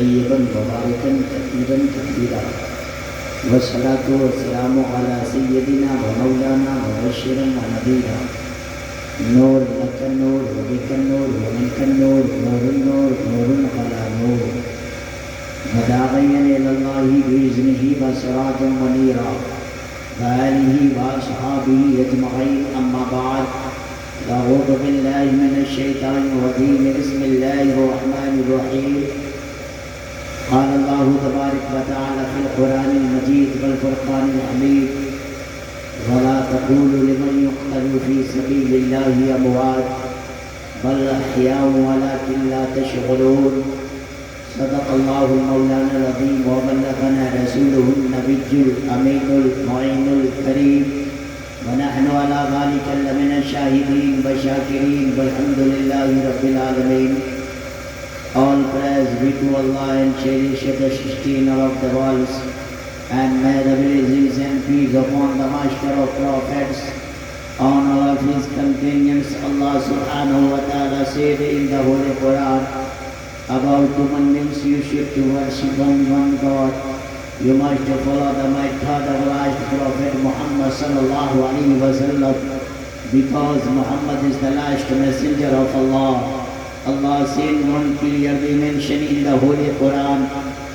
طيبا مباركا كثيرا كثيرا والصلاة والسلام على سيدنا ومولانا مبشرا ونذيرا نور لك النور وبك النور ومنك النور نور النور نور على نور وداعيا إلى الله بإذنه وسراجا منيرا وآله وأصحابه أجمعين أما بعد أعوذ بالله من الشيطان الرجيم بسم الله الرحمن الرحيم قال الله تبارك وتعالى في القرآن المجيد والفرقان الحميد ولا تقولوا لمن يقتل في سبيل الله أموات بل أحياء ولكن لا تشعرون صدق الله مولانا العظيم وبلغنا رسوله النبي الأمين المعين الكريم ونحن على ذلك لمن الشاهدين والشاكرين والحمد لله رب العالمين. All praise be to Allah and cherish the sustainer of the worlds, and may the blessings and peace upon the master of prophets, on all of his companions. Allah subhanahu wa ta'ala said in the Holy Quran about commandments: you should to worship only one God. You must follow the method of last Prophet Muhammad sallallahu alaihi wasallam, because Muhammad is the last messenger of Allah. Allah said one clearly mentioned in the Holy Quran,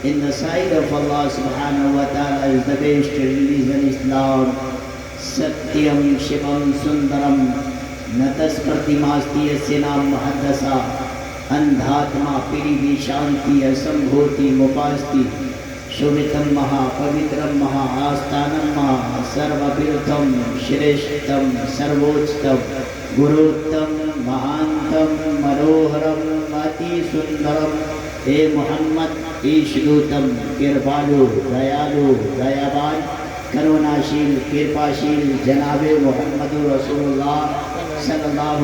in the sight of Allah subhanahu wa ta'ala is the best religion Islam. Satyam Shivam Sundaram Nataspartimasti Sinam Muhaddasa Andhatma Pirivi Shanti Asambhoti Mupasti Shubhitam Maha Pavitram Maha Astanam Maha Sarvabhirtam Shreshtam Sarvochtam Guruttam Mahantam Manoharam Mati Sundaram He Muhammad Ishdutam Kirpalu Dayalu Dayaban Karunashil Kirpashil Janabe Muhammadur Rasulullah sallallahu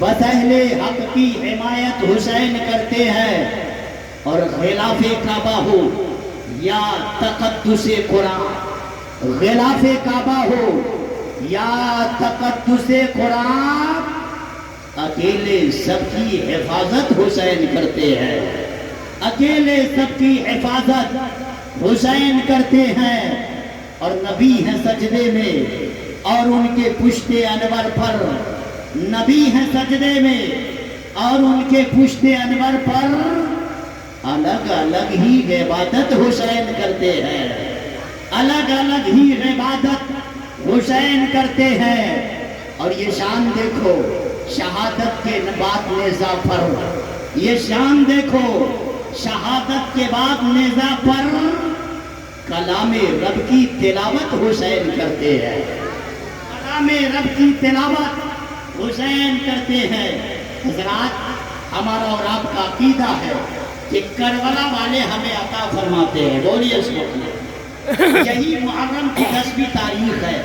بس اہل حق کی حمایت حسین کرتے ہیں، اور غلاف کعبہ ہو یا تقدس قرآن، غلاف کعبہ ہو یا تقدس قرآن، اکیلے سب کی حفاظت حسین کرتے ہیں، اکیلے سب کی حفاظت حسین کرتے ہیں۔ اور نبی ہیں سجدے میں اور ان کے پشت انور پر، نبی ہیں سجدے میں اور ان کے پشت انور پر الگ الگ ہی عبادت حسین کرتے ہیں، الگ الگ ہی عبادت حسین کرتے ہیں۔ اور یہ شان دیکھو شہادت کے بعد نیزہ پر، یہ شان دیکھو شہادت کے بعد نیزہ پر کلام رب کی تلاوت حسین کرتے ہیں، کلام رب کی تلاوت حسین کرتے ہیں۔ حضرات، ہمارا اور آپ کا عقیدہ ہے کہ کربلا والے ہمیں عطا فرماتے ہیں، بولیے اس کو۔ یہی محرم کی 10ویں تاریخ ہے،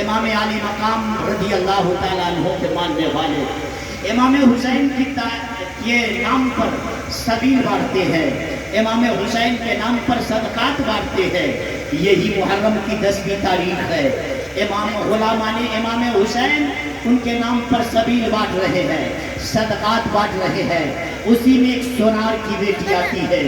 امام علی مقام رضی اللہ تعالیٰ عنہ کے ماننے والے امام حسین کی یہ نام پر سبیل بانٹتے ہیں، امام حسین کے نام پر صدقات بانٹتے ہیں۔ یہی محرم کی 10ویں تاریخ ہے، غلامان امام حسین ان کے نام پر سبیل بانٹ رہے ہیں، صدقات بانٹ رہے ہیں۔ اسی میں ایک سونار کی بیٹی آتی ہے،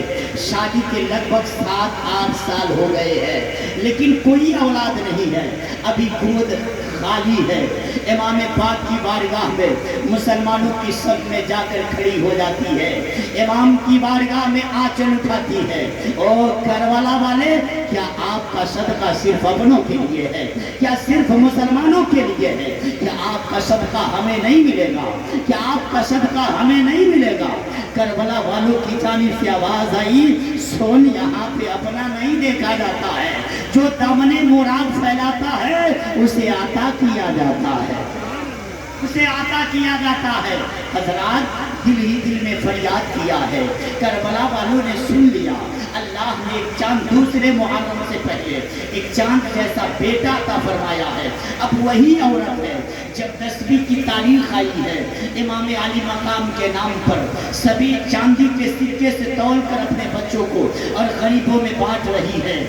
شادی کے لگ بھگ 7-8 سال ہو گئے ہیں، لیکن کوئی اولاد نہیں ہے، ابھی گود خالی ہے۔ امام پاک کی بارگاہ میں مسلمانوں کی صف میں جا کر کھڑی ہو جاتی ہے، امام کی بارگاہ میں آنچل اٹھاتی ہے، او کربلا والے، کیا آپ کا صدقہ صرف اپنوں کے لیے ہے؟ کیا صرف مسلمانوں کے لیے ہے؟ کیا آپ کا صدقہ ہمیں نہیں ملے گا؟ کیا آپ کا صدقہ ہمیں نہیں ملے گا؟ کربلا والوں کی جانب سے آواز آئی، سن، یہاں پہ اپنا نہیں دیکھا جاتا ہے، جو دامن مراد پھیلاتا ہے اسے عطا کیا جاتا ہے، اسے عطا کیا جاتا ہے۔ حضرات، دل ہی دل میں فریاد کیا ہے، کربلا والوں نے سن لیا، اللہ نے ایک چاند دوسرے محرم سے پہلے ایک چاند جیسا بیٹا عطا فرمایا ہے۔ اب وہی عورت ہے، جب 10ویں کی تاریخ آئی ہے، امام علی مقام کے نام پر سبھی چاندی کے سکے سے تول کر اپنے بچوں کو اور غریبوں میں بانٹ رہی ہے۔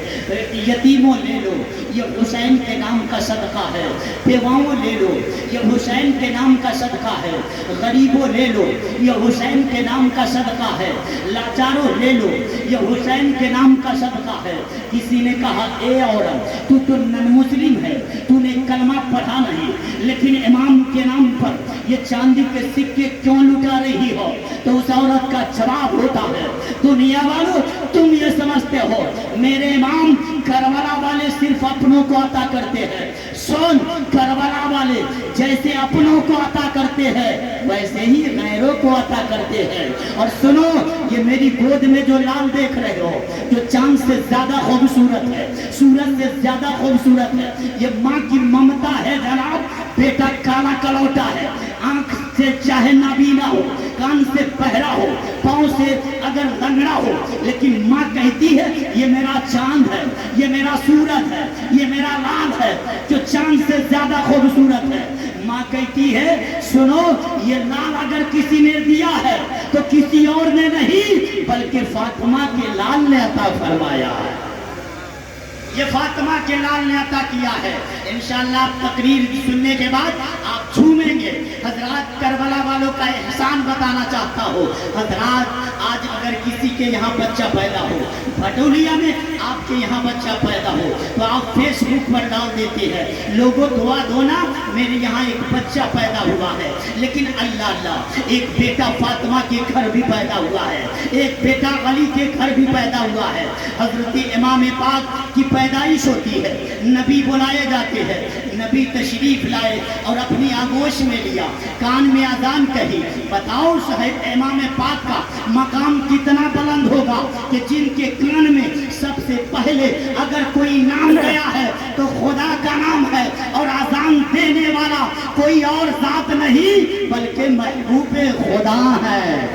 یتیموں لے لو، یہ حسین کے نام کا صدقہ ہے، بیواؤں لے لو، یہ حسین کے نام کا صدقہ ہے، غریبوں لے لو، یہ حسین کے نام کا صدقہ ہے، لاچاروں لے لو، یہ حسین کے نام کا صدقہ ہے۔ کسی نے کہا، اے عورت، تو نن مسلم ہے، تو نے کلمہ پڑھا نہیں، لیکن امام کے نام پر یہ چاندی کے سکے کیوں لٹا رہی ہو؟ تو اس عورت کا جواب ہوتا ہے، دنیا والوں، تم یہ سمجھتے ہو میرے امام کربلا والے صرف اپنوں کو عطا کرتے ہیں؟ سن، کربلا والے جیسے اپنوں کو عطا کرتے ہیں ویسے ہی غیروں کو عطا کرتے ہیں۔ اور سنو، یہ میری گود میں جو لال دیکھ رہے ہو، جو چاند سے زیادہ خوبصورت ہے، سورج سے زیادہ خوبصورت ہے، یہ ماں کی ممتا ہے جناب۔ بیٹا کالا کلوٹا ہے، آنکھ سے چاہے نابینا ہو، کان سے بہرا ہو، پاؤں سے اگر لنگڑا ہو، لیکن ماں کہتی ہے یہ میرا چاند ہے، یہ میرا سورج ہے، یہ میرا لال ہے، جو چاند سے زیادہ خوبصورت ہے۔ ماں کہتی ہے، سنو، یہ لال اگر کسی نے دیا ہے تو کسی اور نے نہیں بلکہ فاطمہ کے لال نے عطا فرمایا ہے، یہ فاطمہ کے لال نے عطا کیا ہے۔ انشاءاللہ آپ تقریر سننے کے بعد آپ جھومیں گے۔ حضرات، کربلا والوں کا احسان بتانا چاہتا ہوں۔ حضرات، آج اگر کسی کے یہاں بچہ پیدا ہو، بھٹولیا میں آپ کے یہاں بچہ پیدا ہو، تو آپ فیس بک پر ڈال دیتے ہیں، لوگوں دعا دو نا، میرے یہاں ایک بچہ پیدا ہوا ہے۔ لیکن اللہ اللہ، ایک بیٹا فاطمہ کے گھر بھی پیدا ہوا ہے، ایک بیٹا علی کے گھر بھی پیدا ہوا ہے۔ حضرت امام پاک کی پیدائش ہوتی ہے، نبی بلائے جاتے ہیں، نبی تشریف لائے اور اپنی آغوش میں لیا، کان میں اذان کہی۔ بتاؤ صاحب، امام پاک کا مقام کتنا بلند ہوگا کہ جن کے کان میں سب سے پہلے اگر کوئی نام گیا ہے تو خدا کا نام ہے، اور اذان دینے والا کوئی اور ذات نہیں بلکہ محبوب خدا ہے،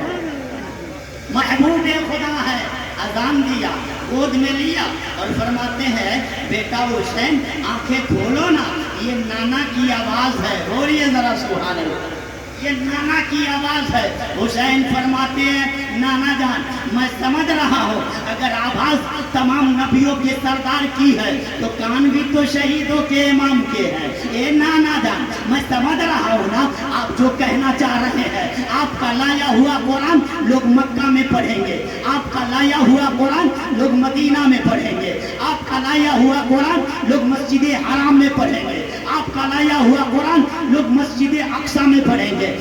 محبوب خدا ہے۔ اذان دیا، گود میں لیا اور فرماتے ہیں، بیٹا حسین آنکھیں کھولو نا، یہ نانا کی آواز ہے، بولیے ذرا سبحان اللہ۔ یہ نانا کی آواز ہے۔ حسین فرماتے ہیں نانا جان میں سمجھ رہا ہوں اگر آواز تمام نبیوں کے سردار کی ہے تو کان بھی تو شہیدوں کے امام کے ہیں۔ اے نانا جان میں سمجھ رہا ہوں نا آپ جو کہنا چاہ رہے ہیں، آپ کا لایا ہوا قرآن لوگ مکہ میں پڑھیں گے، آپ کا لایا ہوا قرآن لوگ مدینہ میں پڑھیں گے، آپ کا لایا ہوا قرآن لوگ مسجد حرام میں پڑھیں گے، آپ کا لایا ہوا قرآن لوگ مسجد اقصی میں پڑھیں گے۔